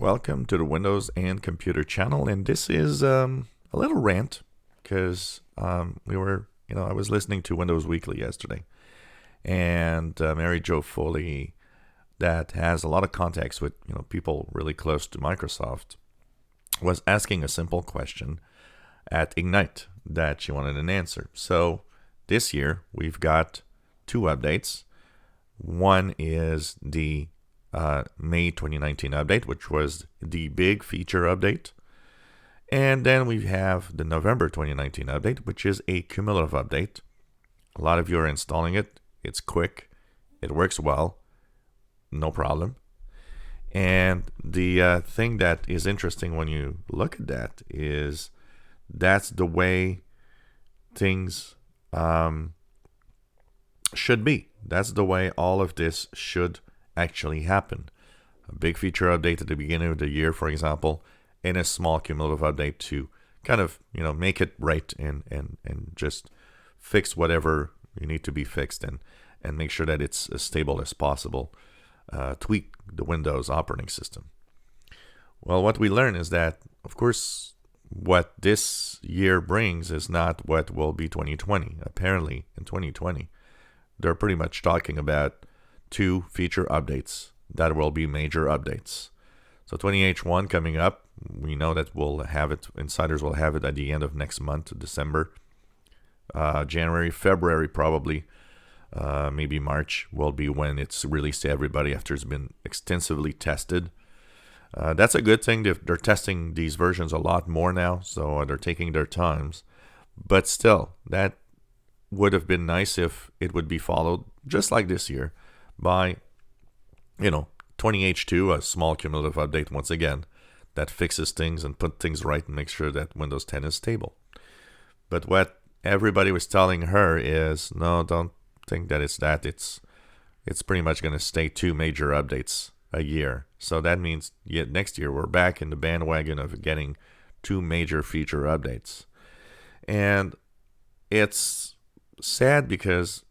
welcome to the Windows and Computer channel. And this is a little rant because I was listening to Windows Weekly yesterday, and Mary Jo Foley, that has a lot of contacts with people really close to Microsoft, was asking a simple question at Ignite that she wanted an answer. So this year we've got two updates. One is the May 2019 update, which was the big feature update. And then we have the November 2019 update, which is a cumulative update. A lot of you are installing it. It's quick. It works well. No problem. And the thing that is interesting when you look at that is that's the way things should be. That's the way all of this should actually happen. A big feature update at the beginning of the year, for example, and a small cumulative update to kind of make it right and just fix whatever you need to be fixed and make sure that it's as stable as possible. Tweak the Windows operating system. Well, what we learn is that, of course, what this year brings is not what will be 2020. Apparently, in 2020, they're pretty much talking about two feature updates that will be major updates. So 20H1 coming up, we know that we'll have it, insiders will have it at the end of next month, December. January, February probably, maybe March will be when it's released to everybody after it's been extensively tested. That's a good thing. They're testing these versions a lot more now, so they're taking their times. But still, that would have been nice if it would be followed, just like this year, by 20H2, a small cumulative update once again that fixes things and put things right and makes sure that Windows 10 is stable. But what everybody was telling her is, no, don't think that it's that. It's pretty much going to stay two major updates a year. So that means next year we're back in the bandwagon of getting two major feature updates. And it's sad because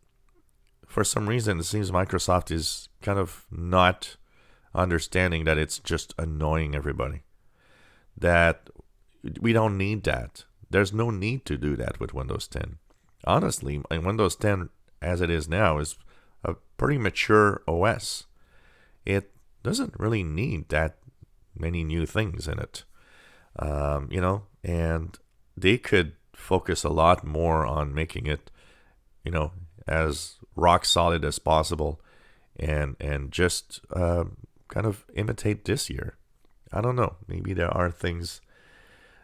for some reason it seems Microsoft is kind of not understanding that it's just annoying everybody. That we don't need that. There's no need to do that with Windows 10. Honestly, Windows 10 as it is now is a pretty mature OS. It doesn't really need that many new things in it. And they could focus a lot more on making it, as rock solid as possible and just kind of imitate this year. I don't know. Maybe there are things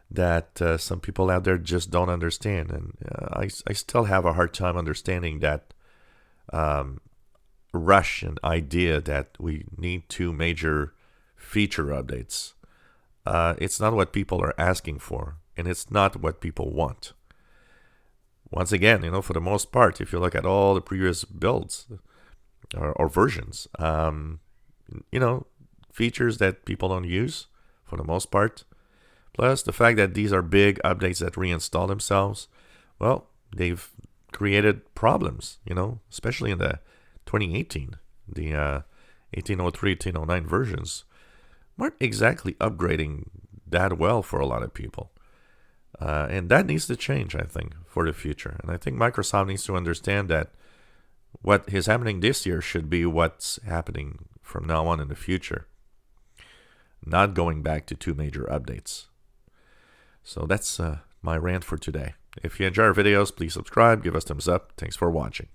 that some people out there just don't understand. And I still have a hard time understanding that rush and idea that we need two major feature updates. It's not what people are asking for, and it's not what people want. Once again, for the most part, if you look at all the previous builds or versions, features that people don't use for the most part, plus the fact that these are big updates that reinstall themselves, well, they've created problems, especially in the 2018, the 1803, 1809 versions weren't exactly upgrading that well for a lot of people. And that needs to change, I think, for the future. And I think Microsoft needs to understand that what is happening this year should be what's happening from now on in the future, not going back to two major updates. So that's my rant for today. If you enjoy our videos, please subscribe, give us thumbs up. Thanks for watching.